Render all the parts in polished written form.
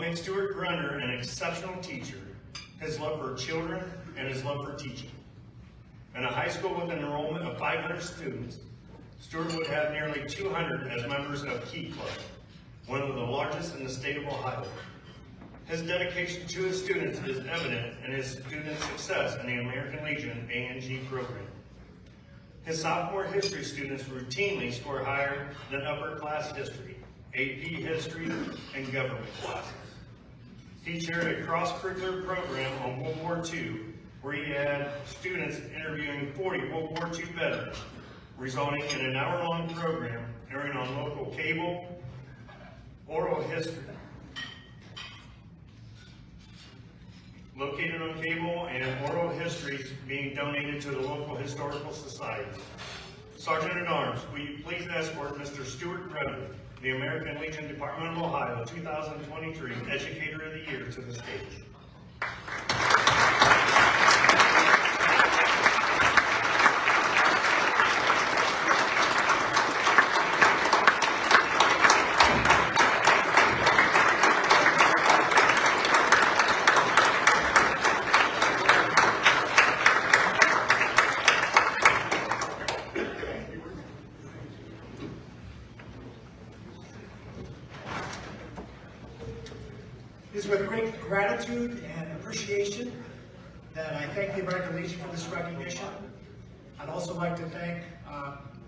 made Stuart Grunder an exceptional teacher, his love for children and his love for teaching. In a high school with an enrollment of 500 students, Stuart would have nearly 200 as members of Key Club, one of the largest in the state of Ohio. His dedication to his students is evident in his student success in the American Legion A&G program. His sophomore history students routinely score higher than upper class history, AP history, and government classes. He chaired a cross-curricular program on World War II, where he had students interviewing 40 World War II veterans, resulting in an hour-long program airing on local cable, oral history, located on cable, and oral histories being donated to the local historical society. Sergeant at Arms, will you please escort Mr. Stuart Grunder, the American Legion Department of Ohio 2023 Educator of the Year, to the stage. It is with great gratitude and appreciation that I thank the American Legion for this recognition. I'd also like to thank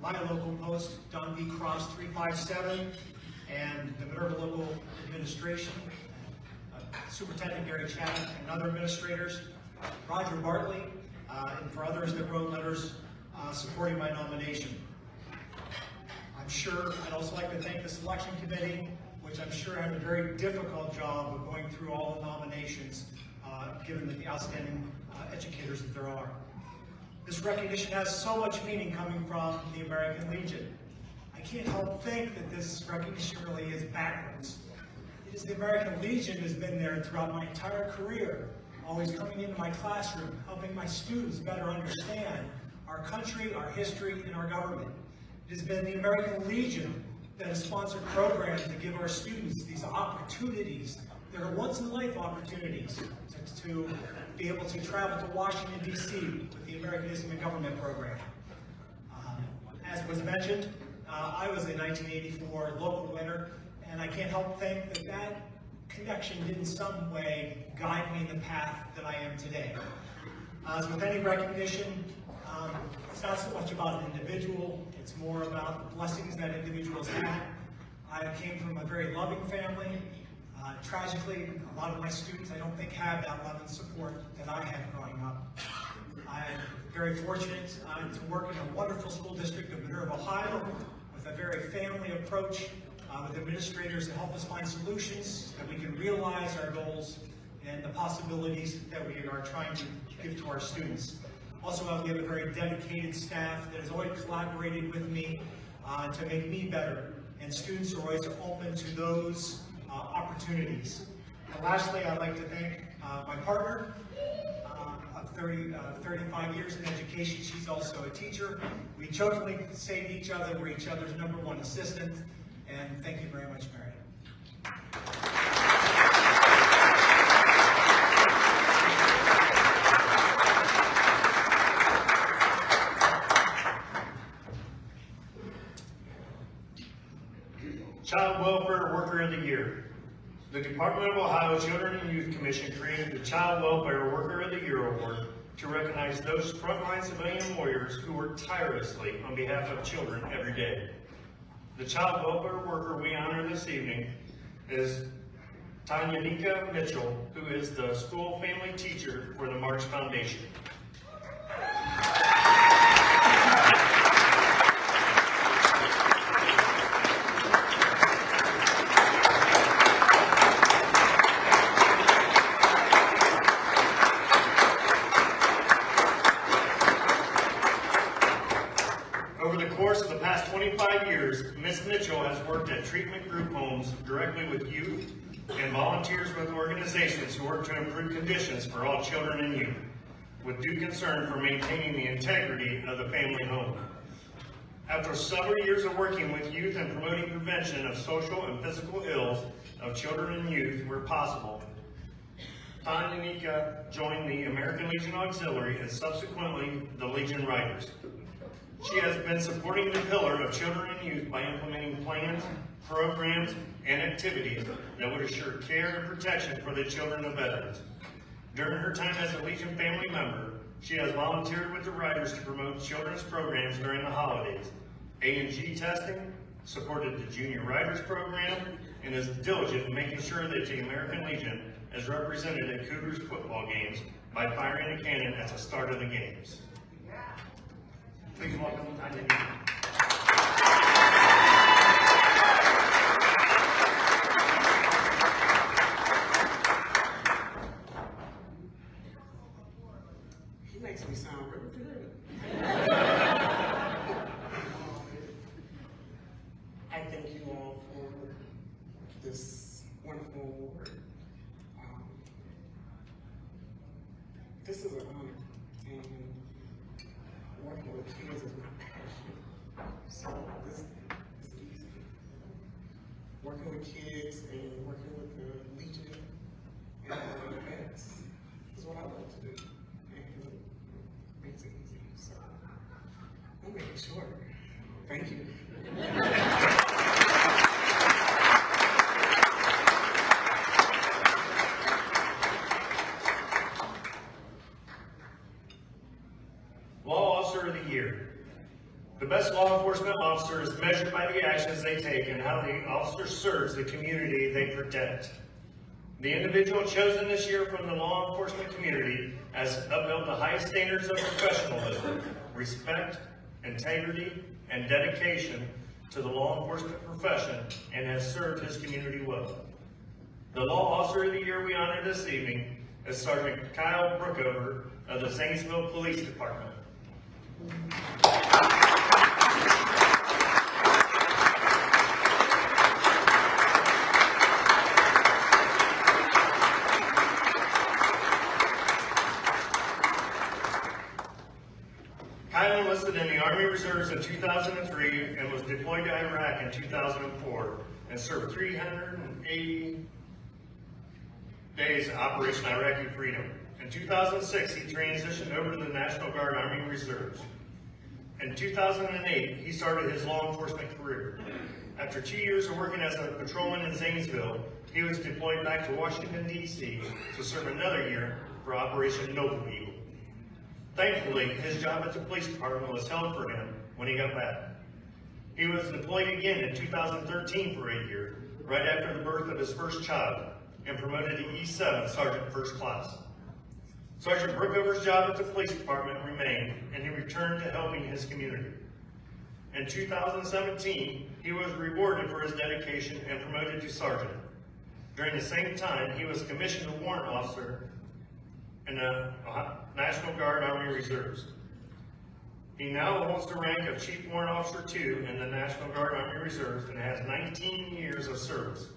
my local post, Don V. Cross 357, and the Minerva Local Administration, Superintendent Gary Chapman, and other administrators, Roger Bartley, and for others that wrote letters supporting my nomination. I'd also like to thank the selection committee, which I'm sure had a very difficult job of going through all the nominations, given the outstanding educators that there are. This recognition has so much meaning coming from the American Legion. I can't help think that this recognition really is backwards. It is the American Legion has been there throughout my entire career, always coming into my classroom, helping my students better understand our country, our history, and our government. It has been the American Legion that has sponsored programs to give our students these opportunities that are once-in-a-life opportunities to be able to travel to Washington, D.C. with the Americanism in Government program. As was mentioned, I was a 1984 local winner, and I can't help think that that connection did in some way guide me in the path that I am today. As with any recognition, it's not so much about an individual, it's more about the blessings that individuals had. I came from a very loving family. Tragically, a lot of my students I don't think have that love and support that I had growing up. I'm very fortunate to work in a wonderful school district of Minerva, Ohio, with a very family approach, with administrators that help us find solutions that we can realize our goals and the possibilities that we are trying to give to our students. Also, we have a very dedicated staff that has always collaborated with me to make me better, and students are always open to those opportunities. And lastly, I'd like to thank my partner of 35 years in education. She's also a teacher. We jokingly say to each other, we're each other's #1 assistant, and thank you very much, Mary. Child Welfare Worker of the Year. The Department of Ohio Children and Youth Commission created the Child Welfare Worker of the Year Award to recognize those frontline civilian warriors who work tirelessly on behalf of children every day. The child welfare worker we honor this evening is Tanyanika Mitchell, who is the school family teacher for the March Foundation. Over the course of the past 25 years, Ms. Mitchell has worked at treatment group homes directly with youth and volunteers with organizations who work to improve conditions for all children and youth, with due concern for maintaining the integrity of the family home. After several years of working with youth and promoting prevention of social and physical ills, of children and youth where possible, Tanganyika joined the American Legion Auxiliary and subsequently the Legion Riders. She has been supporting the pillar of children and youth by implementing plans, programs, and activities that would assure care and protection for the children of veterans. During her time as a Legion family member, she has volunteered with the Riders to promote children's programs during the holidays, A&G testing, supported the Junior Riders program, and is diligent in making sure that the American Legion is represented at Cougars football games by firing a cannon at the start of the games. Please welcome Tanganyika. He makes me sound really good. I thank you all for this wonderful award. This is an honor, and working with kids is my passion. So this is easy. Working with kids and working with the Legion and the vets is what I love to do. And it makes it easy. So we'll make it short. Thank you. Law Officer of the Year. The best law enforcement officer is measured by the actions they take and how the officer serves the community they protect. The individual chosen this year from the law enforcement community has upheld the highest standards of professionalism, respect, integrity, and dedication to the law enforcement profession and has served his community well. The Law Officer of the Year we honor this evening is Sergeant Kyle Brookover of the Zanesville Police Department. Kyle enlisted in the Army Reserves in 2003 and was deployed to Iraq in 2004 and served 380 days in Operation Iraqi Freedom. In 2006, he transitioned over to the National Guard Army Reserves. In 2008, he started his law enforcement career. After 2 years of working as a patrolman in Zanesville, he was deployed back to Washington, D.C. to serve another year for Operation Noble Eagle. Thankfully, his job at the police department was held for him when he got back. He was deployed again in 2013 for a year, right after the birth of his first child, and promoted to E7 Sergeant First Class. Sergeant Brookover's job at the police department remained, and he returned to helping his community. In 2017, he was rewarded for his dedication and promoted to sergeant. During the same time, he was commissioned a warrant officer in the National Guard Army Reserves. He now holds the rank of Chief Warrant Officer 2 in the National Guard Army Reserves and has 19 years of service.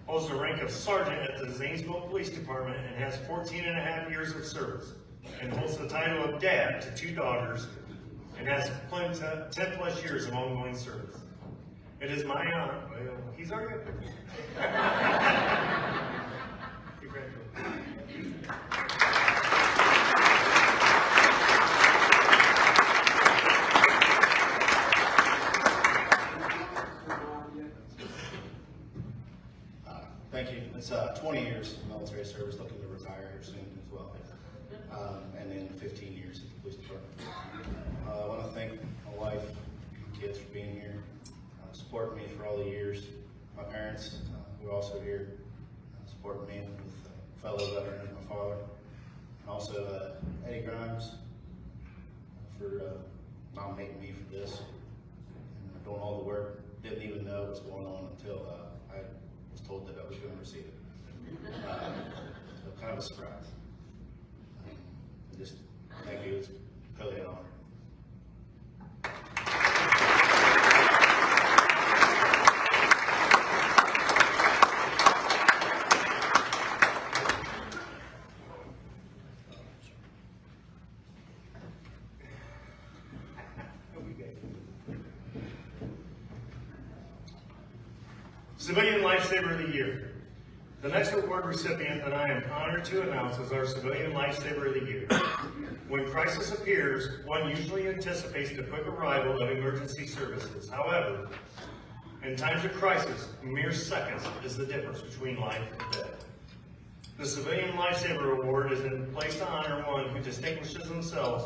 Holds the rank of Sergeant at the Zanesville Police Department and has 14 and a half years of service. And holds the title of Dad to 2 daughters and has 10 plus years of ongoing service. It is my honor, well, he's already up there. Congratulations. Thank you. It's 20 years of military service, looking to retire here soon as well. And then 15 years at the police department. I want to thank my wife and kids for being here, supporting me for all the years. My parents, who are also here, supporting me with fellow veterans, my father. And also Eddie Grimes for nominating me for this. And doing all the work. Didn't even know what was going on until I was told that I was going to receive it. So kind of a surprise. Just thank you. It's really an honor. Civilian life Lifesaver of the Year. The next award recipient that I am honored to announce is our Civilian Lifesaver of the Year. When crisis appears, one usually anticipates the quick arrival of emergency services. However, in times of crisis, mere seconds is the difference between life and death. The Civilian Lifesaver Award is in place to honor one who distinguishes themselves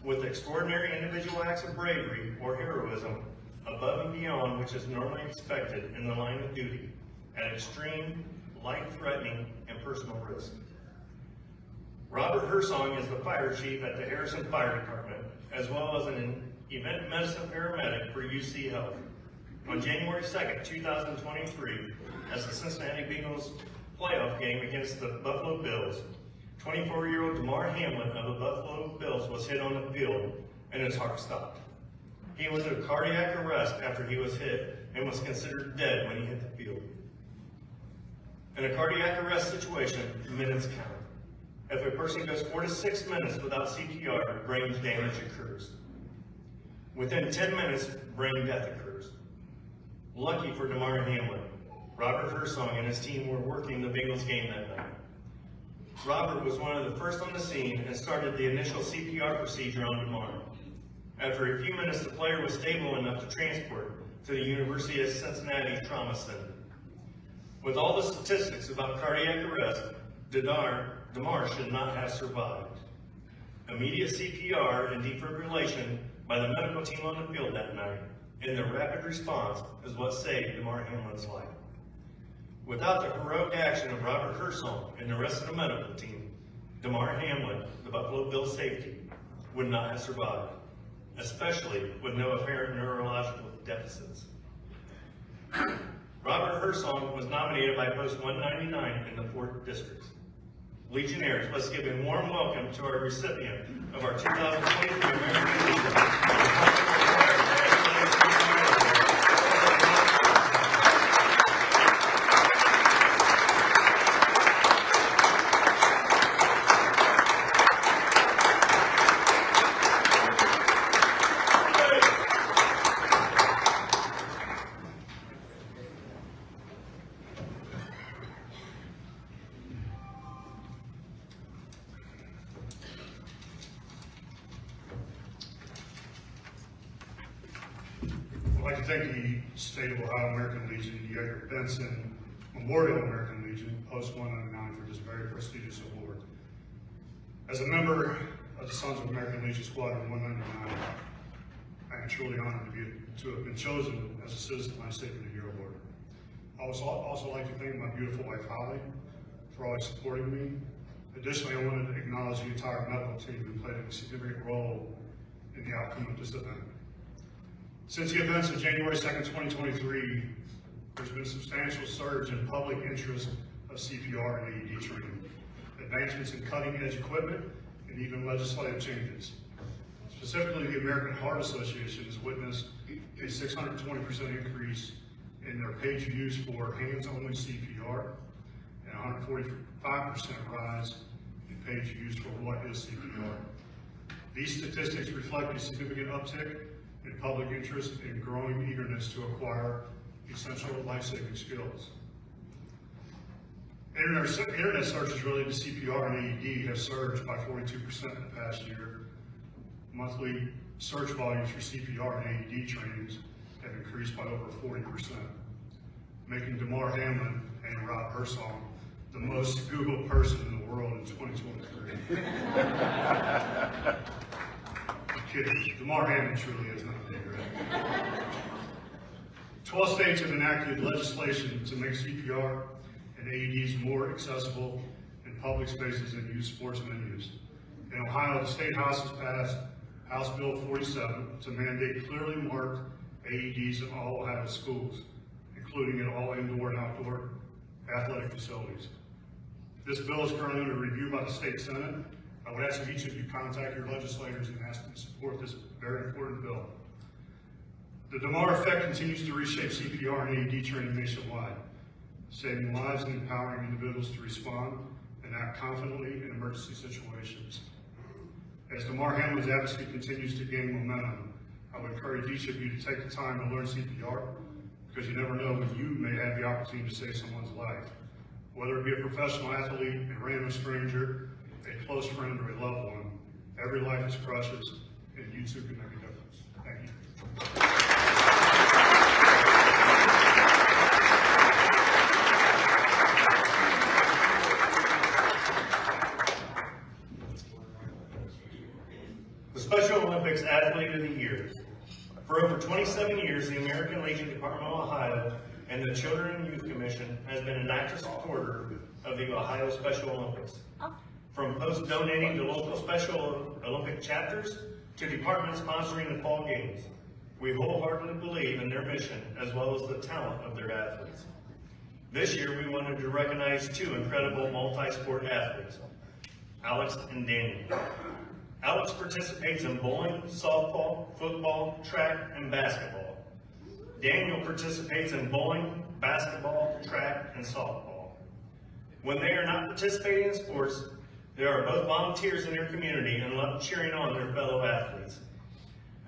with extraordinary individual acts of bravery or heroism above and beyond which is normally expected in the line of duty at extreme, life-threatening, and personal risk. Robert Hersong is the fire chief at the Harrison Fire Department, as well as an event medicine paramedic for UC Health. On January 2nd, 2023, as the Cincinnati Bengals playoff game against the Buffalo Bills, 24-year-old Damar Hamlin of the Buffalo Bills was hit on the field and his heart stopped. He was in cardiac arrest after he was hit and was considered dead when he hit the field. In a cardiac arrest situation, minutes count. If a person goes 4 to 6 minutes without CPR, brain damage occurs. Within 10 minutes, brain death occurs. Lucky for Damar Hamlin, Robert Hersong and his team were working the Bengals game that night. Robert was one of the first on the scene and started the initial CPR procedure on Damar. After a few minutes, the player was stable enough to transport to the University of Cincinnati Trauma Center. With all the statistics about cardiac arrest, Damar should not have survived. Immediate CPR and defibrillation by the medical team on the field that night and the rapid response is what saved Damar Hamlin's life. Without the heroic action of Robert Hersong and the rest of the medical team, Damar Hamlin, the Buffalo Bills safety, would not have survived, especially with no apparent neurological deficits. Robert Hersong was nominated by Post 199 in the 4th District. Legionnaires, let's give a warm welcome to our recipient of our 2023 American Legion. I'd like to thank the State of Ohio American Legion, the Edgar Benson Memorial American Legion, Post 199, for this very prestigious award. As a member of the Sons of American Legion Squadron 199, I am truly honored to have been chosen as a Citizen Lifesaver of the Year award. I would also like to thank my beautiful wife, Holly, for always supporting me. Additionally, I wanted to acknowledge the entire medical team who played a significant role in the outcome of this event. Since the events of January 2nd, 2023, there's been a substantial surge in public interest of CPR and AED training, advancements in cutting-edge equipment, and even legislative changes. Specifically, the American Heart Association has witnessed a 620% increase in their page views for hands-only CPR and 145% rise in page views for what is CPR. These statistics reflect a significant uptick in public interest and growing eagerness to acquire essential life-saving skills. Internet searches related to CPR and AED have surged by 42% in the past year. Monthly search volumes for CPR and AED trainings have increased by over 40%, making Damar Hamlin and Rob Hersong the most Googled person in the world in 2023. I'm kidding. Damar Hamlin truly is not big, right? 12 states have enacted legislation to make CPR and AEDs more accessible in public spaces and youth sports venues. In Ohio, the State House has passed House Bill 47 to mandate clearly marked AEDs in all Ohio schools, including in all indoor and outdoor athletic facilities. This bill is currently under review by the State Senate. I would ask that each of you contact your legislators and ask them to support this very important bill. The Damar Effect continues to reshape CPR and AED training nationwide, saving lives and empowering individuals to respond and act confidently in emergency situations. As Damar Hamlin's advocacy continues to gain momentum, I would encourage each of you to take the time to learn CPR, because you never know when you may have the opportunity to save someone's life. Whether it be a professional athlete, a random stranger, a close friend, or a loved one, every life is precious, and you too can make a difference. Thank you. The Special Olympics Athlete of the Year. For over 27 years, the American Legion Department of Ohio and the Children and Youth Commission has been an active supporter of the Ohio Special Olympics. From post-donating to local Special Olympic chapters to departments sponsoring the fall games, we wholeheartedly believe in their mission as well as the talent of their athletes. This year, we wanted to recognize two incredible multi-sport athletes, Alex and Daniel. Alex participates in bowling, softball, football, track, and basketball. Daniel participates in bowling, basketball, track, and softball. When they are not participating in sports, they are both volunteers in their community and love cheering on their fellow athletes.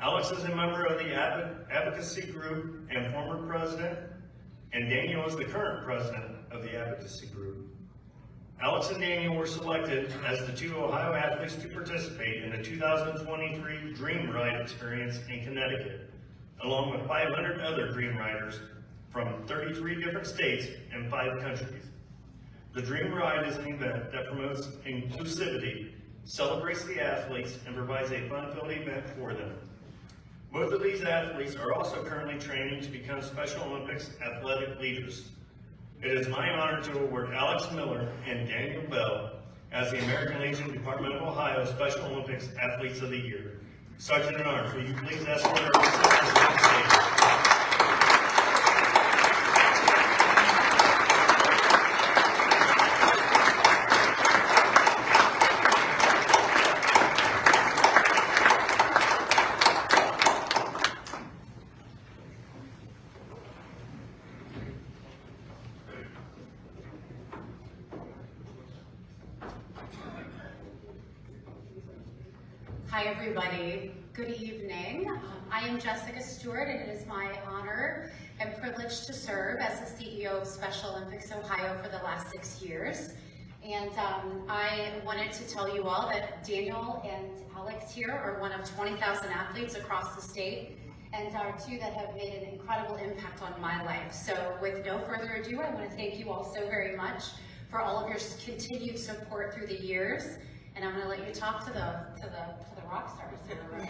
Alex is a member of the advocacy group and former president, and Daniel is the current president of the advocacy group. Alex and Daniel were selected as the two Ohio athletes to participate in the 2023 Dream Ride experience in Connecticut, along with 500 other Dream Riders from 33 different states and 5 countries. The Dream Ride is an event that promotes inclusivity, celebrates the athletes, and provides a fun-filled event for them. Both of these athletes are also currently training to become Special Olympics athletic leaders. It is my honor to award Alex Miller and Daniel Bell as the American Legion Department of Ohio Special Olympics Athletes of the Year. Sergeant at Arms, will you please escort our recipients to the stage? Hi everybody, good evening. I am Jessica Stewart and it is my honor and privilege to serve as the CEO of Special Olympics Ohio for the last 6 years. And I wanted to tell you all that Daniel and Alex here are one of 20,000 athletes across the state and are two that have made an incredible impact on my life. So with no further ado, I want to thank you all so very much for all of your continued support through the years. And I'm going to let you talk to the rock stars in the room.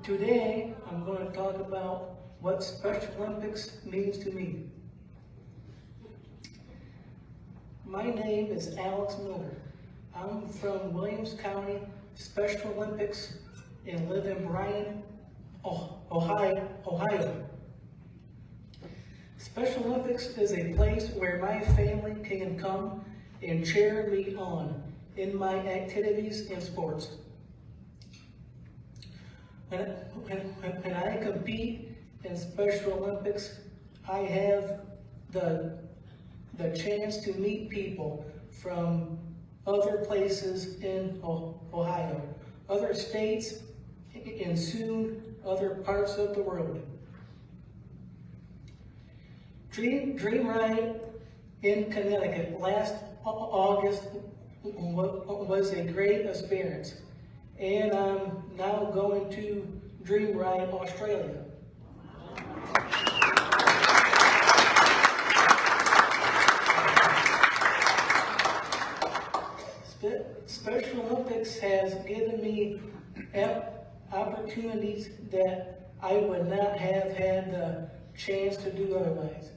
Today, I'm going to talk about what Special Olympics means to me. My name is Alex Miller. I'm from Williams County Special Olympics and live in Bryan, Ohio. Special Olympics is a place where my family can come and cheer me on in my activities and sports. When I compete in Special Olympics, I have the chance to meet people from other places in Ohio, other states, and soon other parts of the world. Dream Ride in Connecticut last August was a great experience, and I'm now going to Dream Ride Australia. Special Olympics has given me opportunities that I would not have had the chance to do otherwise.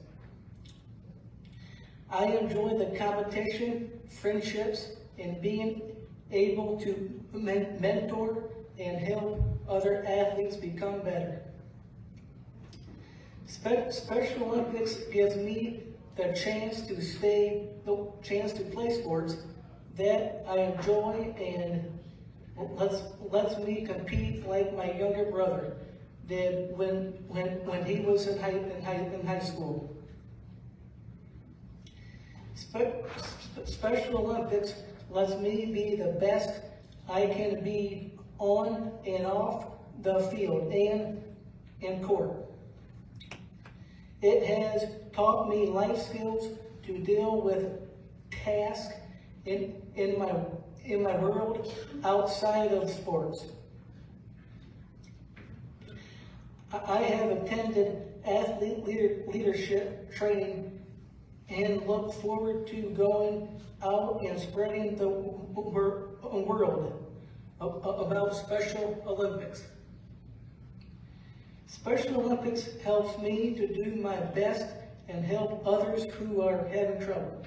I enjoy the competition, friendships, and being able to mentor and help other athletes become better. Special Olympics gives me the chance to play sports that I enjoy and lets me compete like my younger brother did when he was in high school. Special Olympics lets me be the best I can be on and off the field and in court. It has taught me life skills to deal with tasks in my world outside of sports. I have attended athlete leadership training and look forward to going out and spreading the word about Special Olympics. Special Olympics helps me to do my best and help others who are having trouble.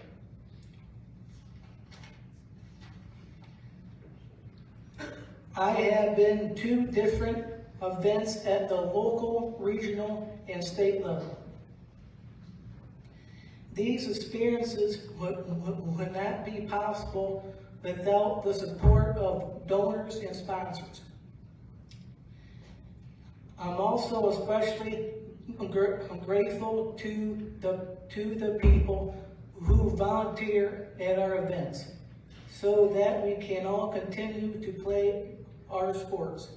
I have been to different events at the local, regional, and state level. These experiences would not be possible without the support of donors and sponsors. I'm also especially grateful to the people who volunteer at our events so that we can all continue to play our sports.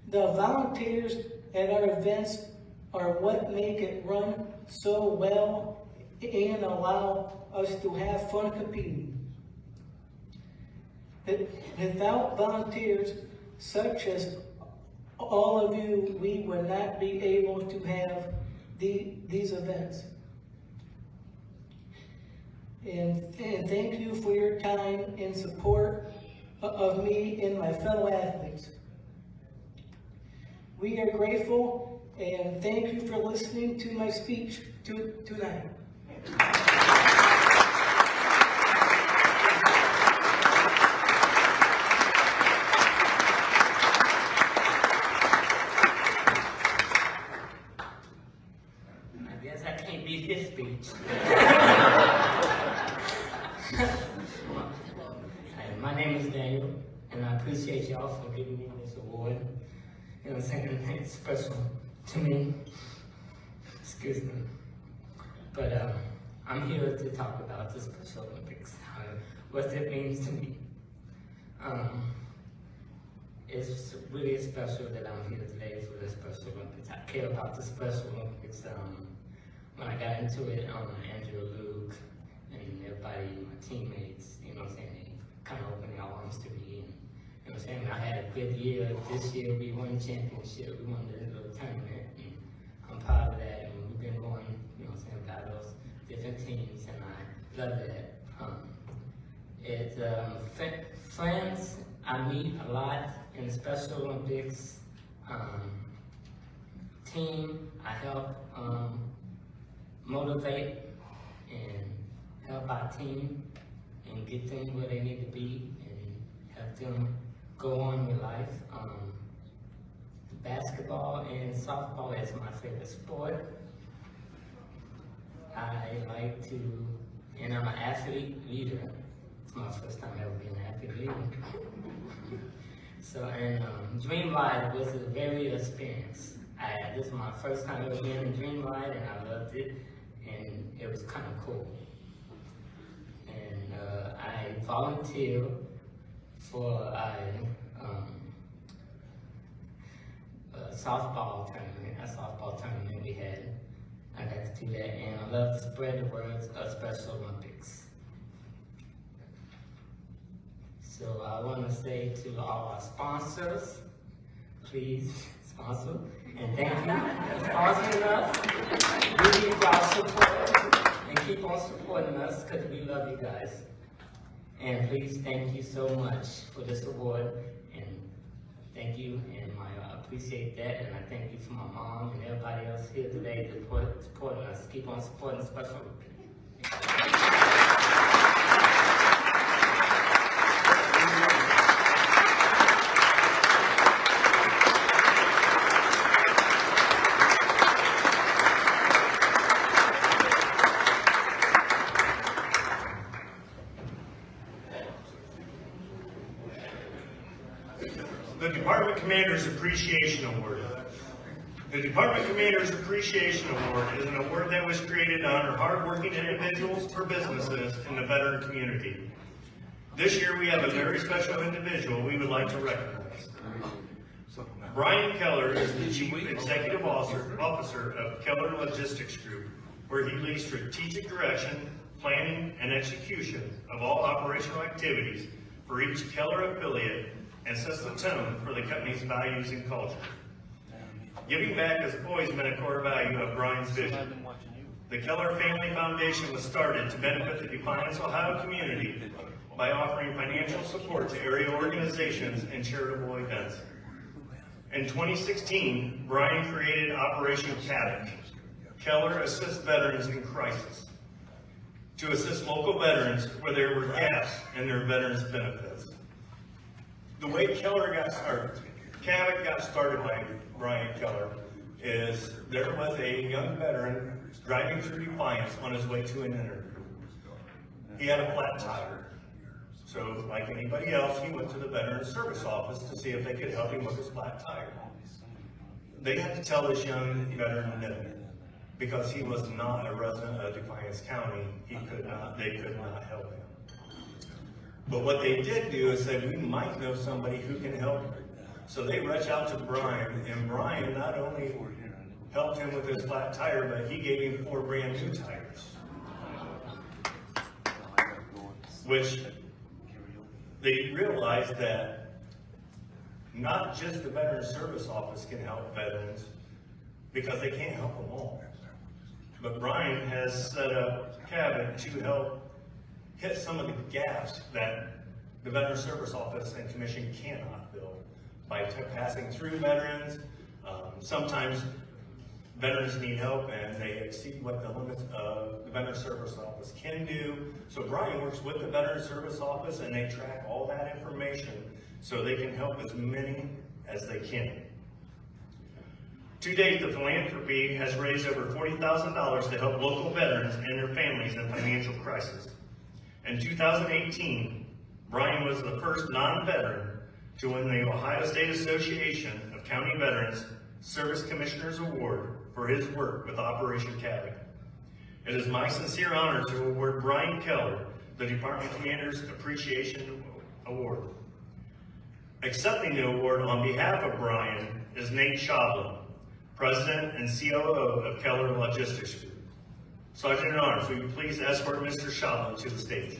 The volunteers at our events are what make it run so well and allow us to have fun competing. Without volunteers such as all of you, we would not be able to have these events. And thank you for your time and support of me and my fellow athletes. We are grateful and thank you for listening to my speech tonight. I guess I can't beat his speech. My name is Daniel, and I appreciate y'all for giving me this award. You know what I'm saying? It's special to me. Excuse me. But I'm here to talk about the Special Olympics, what it means to me. It's really special that I'm here today for the Special Olympics. I care about the Special Olympics. When I got into it, Andrew, Luke, and everybody, my teammates, you know what I'm saying, they kind of opened their arms to me. And, you know what I'm saying, I had a good year. This year we won the championship. We won the little tournament. And I'm proud of that. And we've been going, you know what I'm saying, by those different teams, and I love that. Friends I meet a lot in the Special Olympics. Team I help motivate and help our team and get them where they need to be and help them go on with life. Basketball and softball is my favorite sport. I like to, and I'm an athlete leader. It's my first time ever being an athlete leader. So, and Dream Ride was a very experience. This is my first time ever being in Dream Ride, and I loved it, and it was kind of cool. And I volunteered for a softball tournament we had. I got to do that, and I love to spread the words of Special Olympics. So I want to say to all our sponsors, please sponsor, and thank you for sponsoring us. We need y'all support, and keep on supporting us because we love you guys. And please thank you so much for this award, and thank you, and I appreciate that, and I thank you for my mom and everybody else here today supporting us. Keep on supporting Special Olympics. The Department Commander's Appreciation Award. The Department Commander's Appreciation Award is an award that was created to honor hardworking individuals or businesses in the veteran community. This year we have a very special individual we would like to recognize. Brian Keller is the Chief Executive Officer of Keller Logistics Group, where he leads strategic direction, planning, and execution of all operational activities for each Keller affiliate and sets the tone for the company's values and culture. Giving back has always been a core value of Brian's vision. The Keller Family Foundation was started to benefit the Defiance, Ohio community by offering financial support to area organizations and charitable events. In 2016, Brian created Operation Cabot. Keller assists veterans in crisis, to assist local veterans where there were gaps in their veterans benefits. The way Keller got started, Cabot got started by Brian Keller, is there was a young veteran driving through Defiance on his way to an interview. He had a flat tire. So, like anybody else, he went to the Veterans Service Office to see if they could help him with his flat tire. They had to tell this young veteran no, because he was not a resident of Defiance County. They could not help him. But what they did do is say, we might know somebody who can help him. So they reached out to Brian, and Brian not only helped him with his flat tire, but he gave him 4 brand new tires. Which they realized that not just the Veterans Service Office can help veterans, because they can't help them all. But Brian has set up Cabot to help hit some of the gaps that the Veterans Service Office and Commission cannot fill by passing through veterans. Sometimes veterans need help and they exceed what the limits of the Veterans Service Office can do. So Brian works with the Veterans Service Office and they track all that information so they can help as many as they can. To date, the philanthropy has raised over $40,000 to help local veterans and their families in financial crisis. In 2018, Brian was the first non-veteran to win the Ohio State Association of County Veterans Service Commissioners Award for his work with Operation Cabot. It is my sincere honor to award Brian Keller the Department Commander's Appreciation Award. Accepting the award on behalf of Brian is Nate Schaubel, President and COO of Keller Logistics Group. Sergeant at Arms, will you please escort Mr. Schaubel to the stage?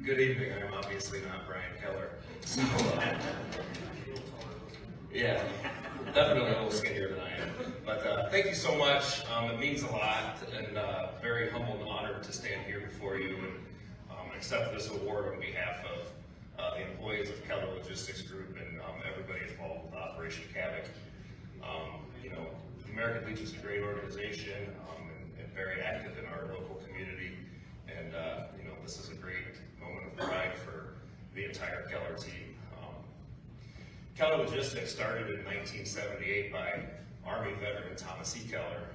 Good evening. I'm obviously not Brian Keller. So, yeah, definitely a little skinnier than I am. But thank you so much. It means a lot, and very humbled and honored to stand here before you and accept this award on behalf of the employees of Keller Logistics Group and everybody involved with Operation Cabot. You know, the American Legion is a great organization and very active in our local community. And you know, this is a great moment of pride for the entire Keller team. Keller Logistics started in 1978 by Army veteran Thomas E. Keller.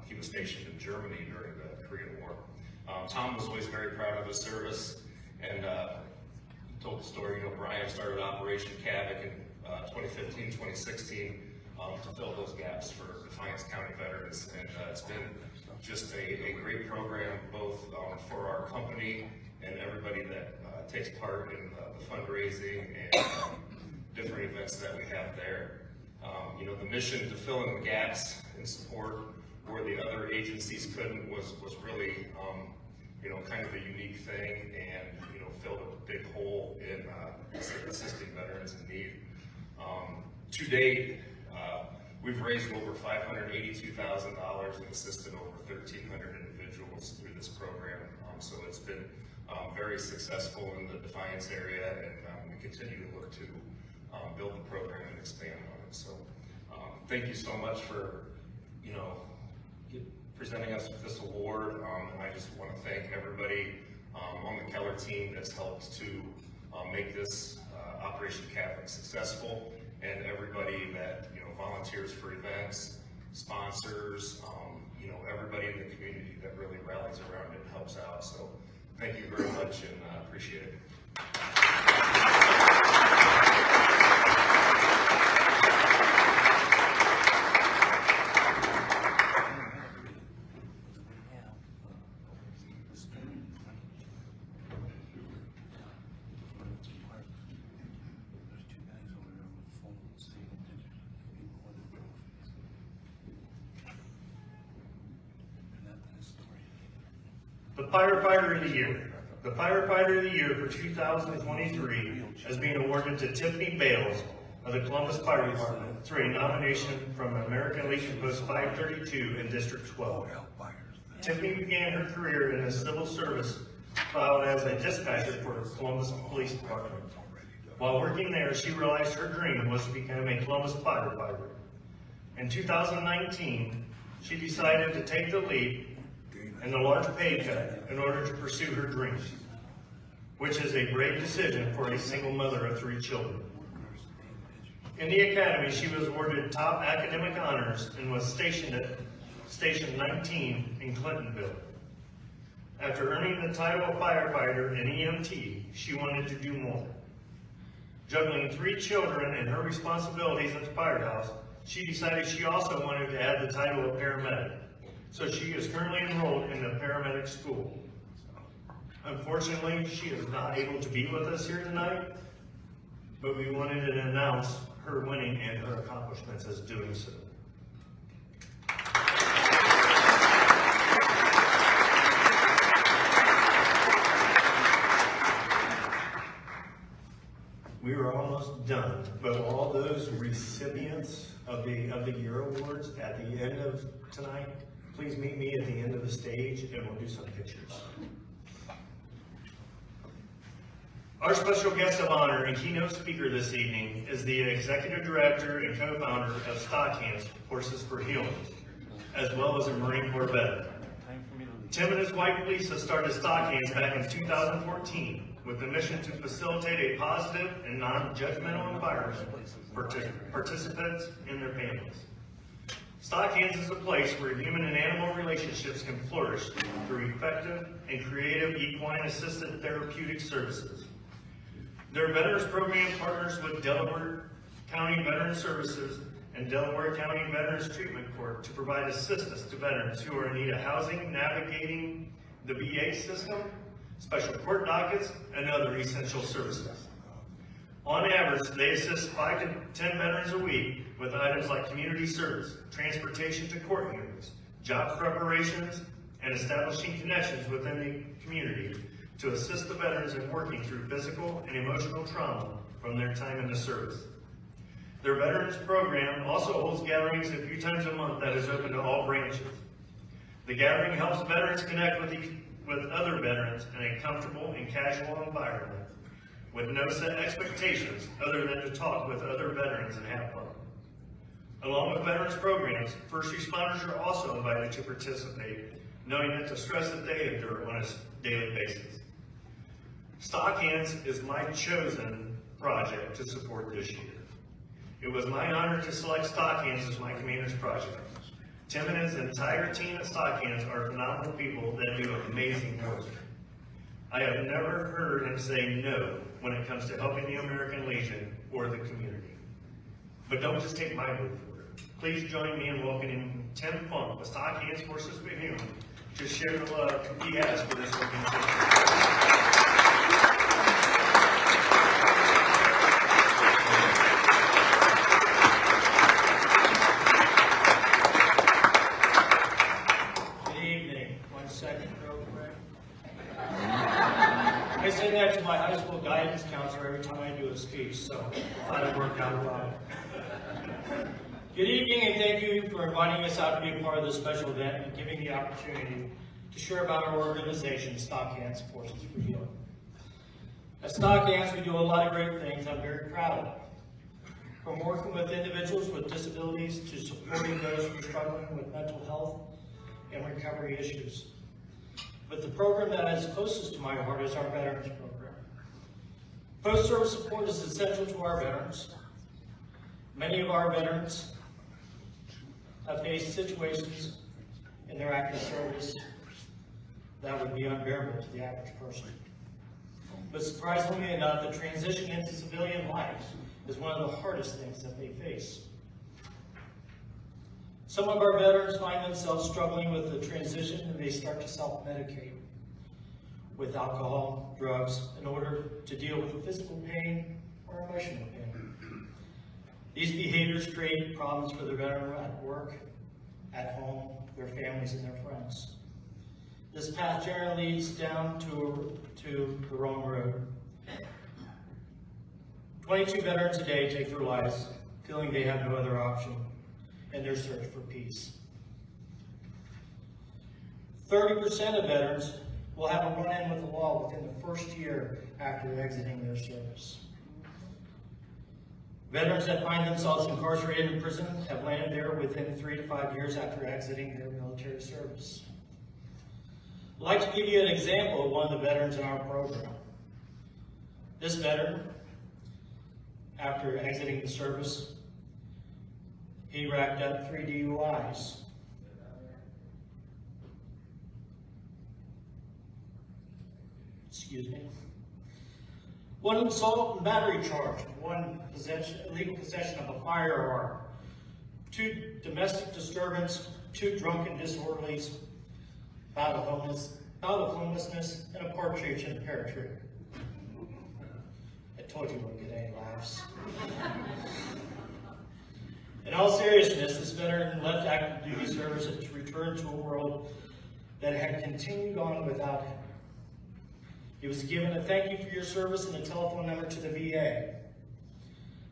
He was stationed in Germany during the Korean War. Tom was always very proud of his service, and he told the story, you know, Brian started Operation Cabot in 2015, 2016 to fill those gaps for Defiance County veterans, and it's been just a great program, both for our company and everybody that takes part in the fundraising and different events that we have there. You know, the mission to fill in the gaps and support where the other agencies couldn't was really, you know, kind of a unique thing, and, you know, filled a big hole in assisting veterans in need. To date, we've raised over $582,000 and assisted over 1,300 individuals through this program. So it's been very successful in the Defiance area, and we continue to look to build the program and expand on it. So thank you so much for, you know, presenting us with this award. And I just want to thank everybody on the Keller team that's helped to make this Operation Catholic successful, and everybody that, you know, volunteers for events, sponsors, you know, everybody in the community that really rallies around it and helps out. So thank you very much, and appreciate it. The Firefighter of the Year. The Firefighter of the Year for 2023 has been awarded to Tiffany Bales of the Columbus Fire Department through a nomination from American Legion Post 532 in District 12. Tiffany began her career in the civil service, filed as a dispatcher for Columbus Police Department. While working there, she realized her dream was to become a Columbus firefighter. In 2019, she decided to take the leap and a large pay cut in order to pursue her dreams, which is a brave decision for a single mother of 3 children. In the academy, she was awarded top academic honors and was stationed at Station 19 in Clintonville. After earning the title of firefighter and EMT, she wanted to do more. Juggling 3 children and her responsibilities at the firehouse, she decided she also wanted to add the title of paramedic. So she is currently enrolled in the paramedic school. Unfortunately, she is not able to be with us here tonight, but we wanted to announce her winning and her accomplishments as doing so. We are almost done, but all those recipients of the year awards at the end of tonight, please meet me at the end of the stage and we'll do some pictures. Our special guest of honor and keynote speaker this evening is the Executive Director and co-founder of Stock Hands Horses for Healing, as well as a Marine Corps veteran. Tim and his wife Lisa started Stock Hands back in 2014 with the mission to facilitate a positive and non-judgmental environment for participants and their families. Stock Hands is a place where human and animal relationships can flourish through effective and creative equine-assisted therapeutic services. Their Veterans Program partners with Delaware County Veterans Services and Delaware County Veterans Treatment Court to provide assistance to veterans who are in need of housing, navigating the VA system, special court dockets, and other essential services. On average, they assist 5 to 10 veterans a week with items like community service, transportation to court hearings, job preparations, and establishing connections within the community to assist the veterans in working through physical and emotional trauma from their time in the service. Their Veterans Program also holds gatherings a few times a month that is open to all branches. The gathering helps veterans connect with other veterans in a comfortable and casual environment with no set expectations other than to talk with other veterans and have fun. Along with veterans programs, first responders are also invited to participate, knowing that the stress that they endure on a daily basis. Stock Hands is my chosen project to support this year. It was my honor to select Stock Hands as my commander's project. Tim and his entire team at Stock Hands are phenomenal people that do amazing work. I have never heard him say no when it comes to helping the American Legion or the community. But don't just take my word for it. Please join me in welcoming Tim Funk with Stock Hands Horses for Healing to share the love he has for this organization. I say that to my high school guidance counselor every time I do a speech, so I thought it worked out well. Good evening, and thank you for inviting us out to be a part of this special event and giving the opportunity to share about our organization, Stock Hands Horses for Healing. At Stock Hands, we do a lot of great things I'm very proud of. From working with individuals with disabilities to supporting those who are struggling with mental health and recovery issues. But the program that is closest to my heart is our Veterans Program. Post-service support is essential to our veterans. Many of our veterans have faced situations in their active service that would be unbearable to the average person. But surprisingly enough, the transition into civilian life is one of the hardest things that they face. Some of our veterans find themselves struggling with the transition and they start to self-medicate with alcohol, drugs, in order to deal with the physical pain or emotional pain. These behaviors create problems for the veteran at work, at home, their families, and their friends. This path generally leads down to the wrong road. 22 veterans a day take their lives feeling they have no other option in their search for peace. 30% of veterans will have a run-in with the law within the first year after exiting their service. Veterans that find themselves incarcerated in prison have landed there within 3 to 5 years after exiting their military service. I'd like to give you an example of one of the veterans in our program. This veteran, after exiting the service, he racked up 3 DUIs. Excuse me. 1 assault and battery charge, 1 illegal possession of a firearm, 2 domestic disturbance, 2 drunken disorderlies, bout of homelessness, and a partridge in a pear tree. I told you we wouldn't get any laughs. In all seriousness, this veteran left active duty service to return to a world that had continued on without him. He was given a thank you for your service and a telephone number to the VA.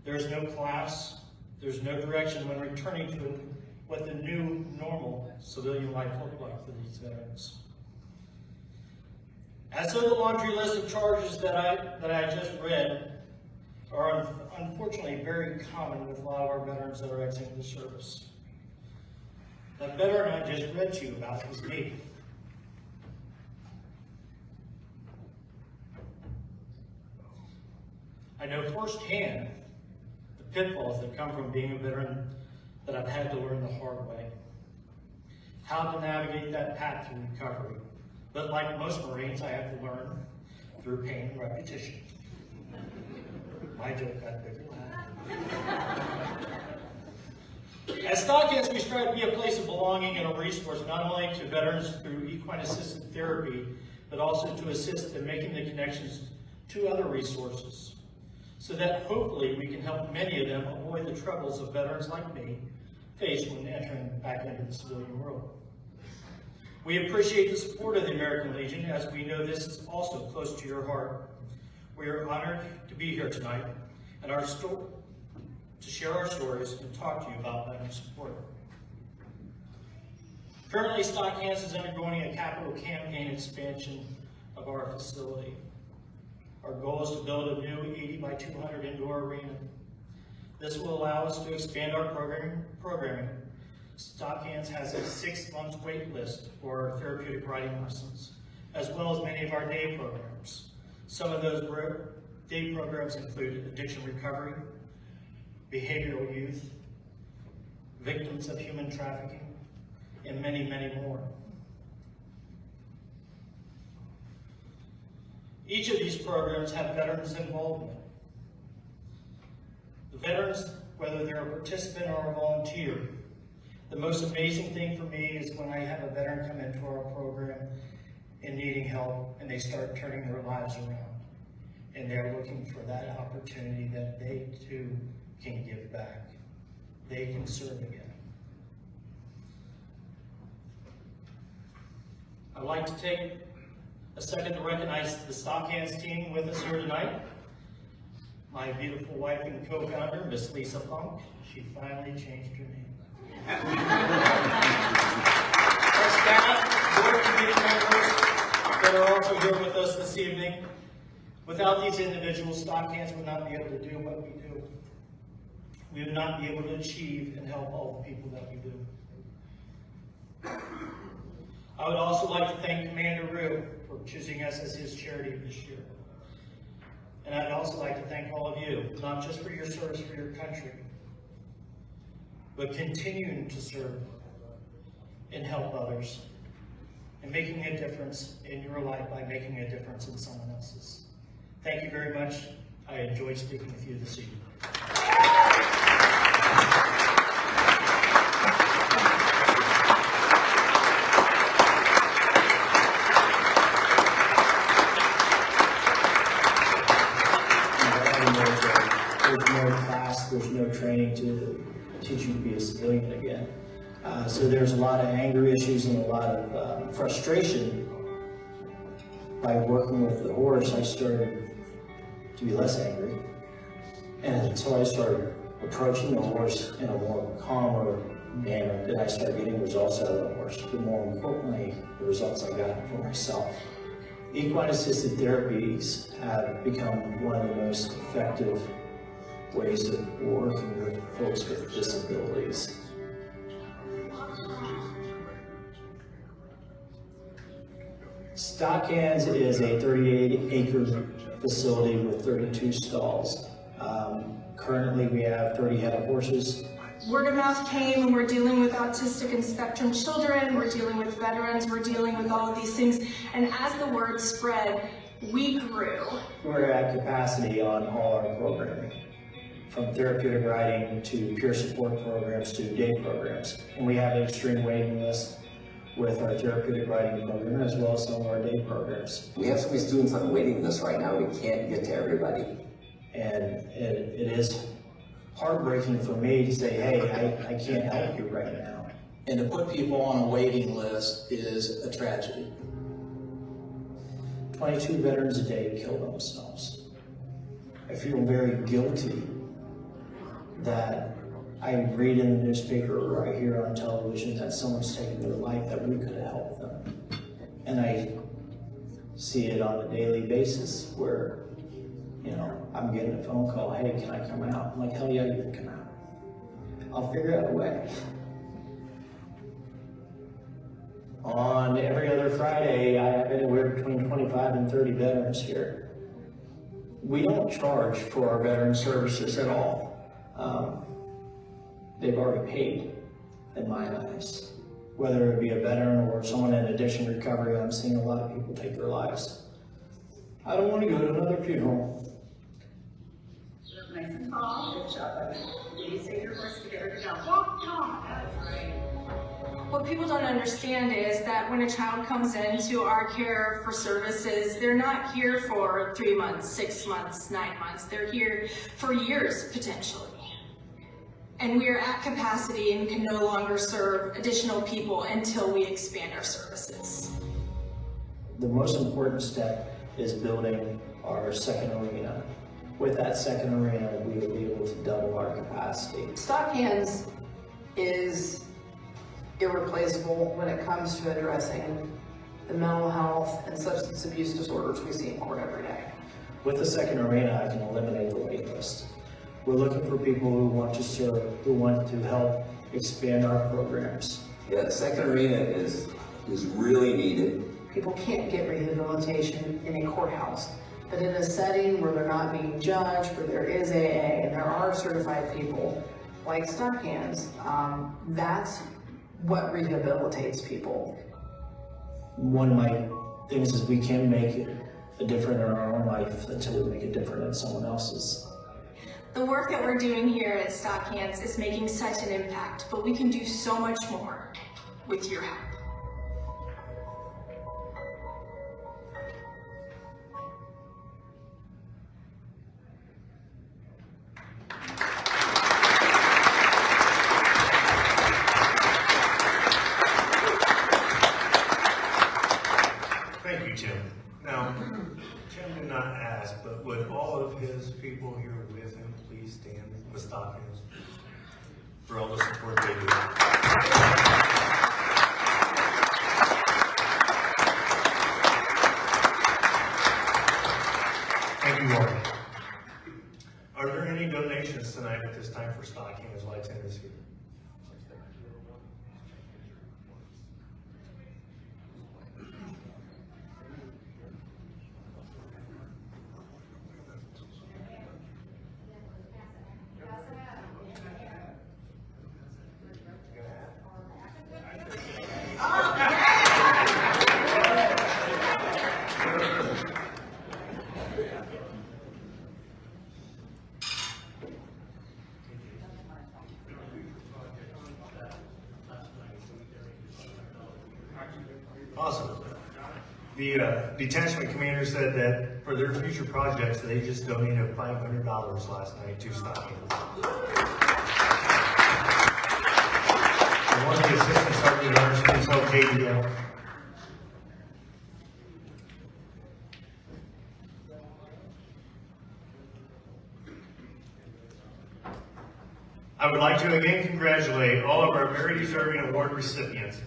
There is no class, there's no direction when returning to what the new normal civilian life looked like for these veterans. As so the laundry list of charges that I just read are unfortunately very common with a lot of our veterans that are exiting the service. That veteran I just read to you about was me. I know firsthand the pitfalls that come from being a veteran that I've had to learn the hard way. How to navigate that path to recovery. But like most Marines, I have to learn through pain and repetition. My joke got bigger. At Stockhands, we strive to be a place of belonging and a resource not only to veterans through equine-assisted therapy, but also to assist in making the connections to other resources, so that hopefully we can help many of them avoid the troubles of veterans like me face when entering back into the civilian world. We appreciate the support of the American Legion, as we know this is also close to your heart. We are honored to be here tonight and to share our stories and talk to you about veteran support. Currently, Stockhands is undergoing a capital campaign expansion of our facility. Our goal is to build a new 80 by 200 indoor arena. This will allow us to expand our programming. Stockhands has a 6-month wait list for therapeutic riding lessons, as well as many of our day programs. Some of those day programs include addiction recovery, behavioral youth, victims of human trafficking, and many, many more. Each of these programs have veterans involvement. The veterans, whether they're a participant or a volunteer, the most amazing thing for me is when I have a veteran come into our program and needing help, and they start turning their lives around. And they're looking for that opportunity that they too can give back. They can serve again. I'd like to take a second to recognize the Stockhands team with us here tonight. My beautiful wife and co-founder, Miss Lisa Funk. She finally changed her name. Our staff, board committee members that are also here with us this evening. Without these individuals, Stockhands would not be able to do what we do. We would not be able to achieve and help all the people that we do. I would also like to thank Commander Rue for choosing us as his charity this year. And I'd also like to thank all of you, not just for your service for your country, but continuing to serve and help others, and making a difference in your life by making a difference in someone else's. Thank you very much. I enjoyed speaking with you this evening. There's no class, there's no training to teach you to be a civilian again. So there's a lot of anger issues and a lot of frustration. By working with the horse, I started to be less angry. And so I started approaching the horse in a more calmer manner. Then I started getting results out of the horse, but more importantly, the results I got for myself. Equine-assisted therapies have become one of the most effective ways of working with folks with disabilities. Stockhands is a 38-acre facility with 32 stalls. Currently, we have 30 head of horses. Word of mouth came, and we're dealing with autistic and spectrum children, we're dealing with veterans, we're dealing with all of these things. And as the word spread, we grew. We're at capacity on all our programming, from therapeutic riding to peer support programs to day programs. And we have an extreme waiting list with our therapeutic riding program as well as some of our day programs. We have so many students on the waiting list right now, we can't get to everybody. And it is heartbreaking for me to say, hey, I can't help you right now. And to put people on a waiting list is a tragedy. 22 veterans a day kill themselves. I feel very guilty that I read in the newspaper or I hear on television that someone's taken their life that we could have helped them. And I see it on a daily basis where, you know, I'm getting a phone call, hey, can I come out? I'm like, hell yeah, you can come out. I'll figure out a way. On every other Friday, I have anywhere between 25 and 30 veterans here. We don't charge for our veteran services at all. They've already paid, in my eyes. Whether it be a veteran or someone in addiction recovery, I'm seeing a lot of people take their lives. I don't want to go to another funeral. Nice and tall, good job. You save your horse together to go. Walk, come. That's right. What people don't understand is that when a child comes into our care for services, they're not here for 3 months, 6 months, 9 months. They're here for years, potentially. And we are at capacity and can no longer serve additional people until we expand our services. The most important step is building our second arena. With that second arena, we will be able to double our capacity. Stockhands is irreplaceable when it comes to addressing the mental health and substance abuse disorders we see in court every day. With the second arena, I can eliminate the wait list. We're looking for people who want to serve, who want to help expand our programs. Yeah, the second arena is really needed. People can't get rehabilitation in a courthouse, but in a setting where they're not being judged, where there is AA and there are certified people like Stockhands, that's what rehabilitates people. One of my things is we can make a difference in our own life until we make a difference in someone else's. The work that we're doing here at Stockhands is making such an impact, but we can do so much more with your help. Thank you, Tim. Now, Tim did not ask, but would all of his people here with him please stand with Stockhands for all the support they do? Thank you all. Are there any donations tonight at this time for Stockhands while Tim is here? Awesome. The detachment commander said that for their future projects, they just donated $500 last night to Stockton. And one of the assistant sergeant owners, please help Katie out. I would like to again congratulate all of our very deserving award recipients.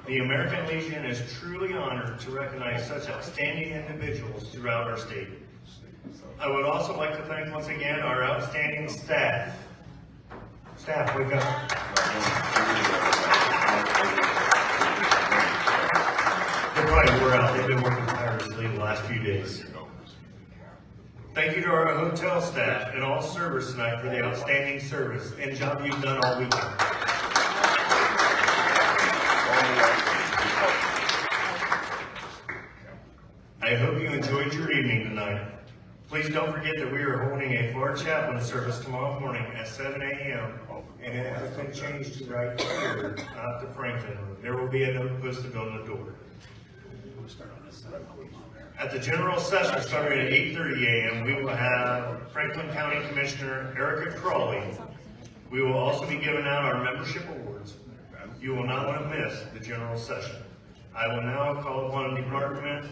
The American Legion is truly honored to recognize such outstanding individuals throughout our state. I would also like to thank once again our outstanding staff. Staff, wake up. They're probably wore out. They've been working tirelessly the last few days. Thank you to our hotel staff and all servers tonight for the outstanding service and job you've done all weekend. I hope you enjoyed your evening tonight. Please don't forget that we are holding a Florida chaplain service tomorrow morning at 7 a.m. and it has been changed to right here, not the Franklin Room. There will be a note posted on the door. At the general session starting at 8:30 a.m., we will have Franklin County Commissioner Erica Crawley. We will also be giving out our membership awards. You will not want to miss the general session. I will now call upon Department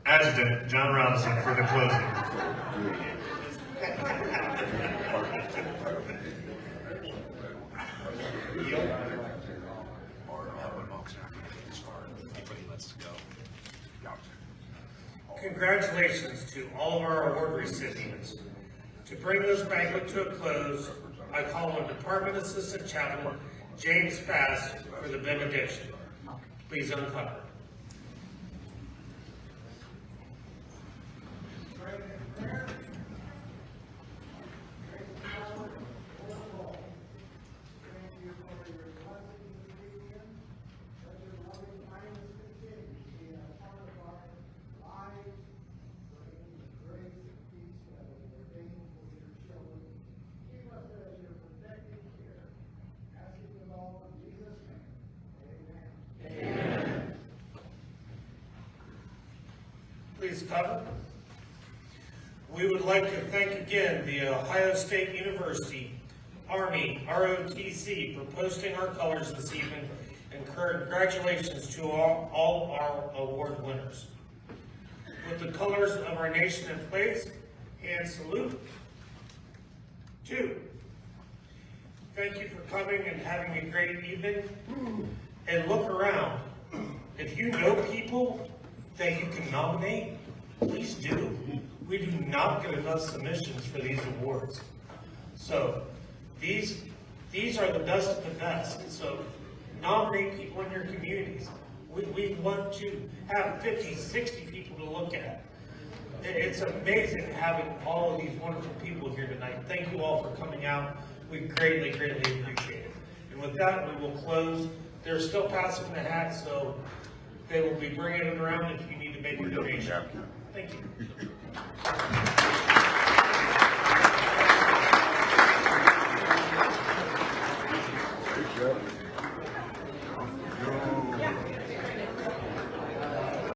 Adjutant John Robinson for the closing. Congratulations to all of our award recipients. To bring this banquet to a close, I call on Department Assistant Chaplain James Fast for the benediction. Please uncover. Please cover. We would like to thank again the Ohio State University, Army, ROTC for posting our colors this evening, and congratulations to all our award winners. With the colors of our nation in place, hand salute. 2, thank you for coming and having a great evening. And look around. If you know people that you can nominate, please do. We do not get enough submissions for these awards. So these are the best of the best. So nominate people in your communities. We want to have 50, 60 people to look at. It's amazing having all of these wonderful people here tonight. Thank you all for coming out. We greatly, greatly appreciate it. And with that, we will close. They're still passing the hat, so they will be bringing it around if you need to make a donation. Thank you.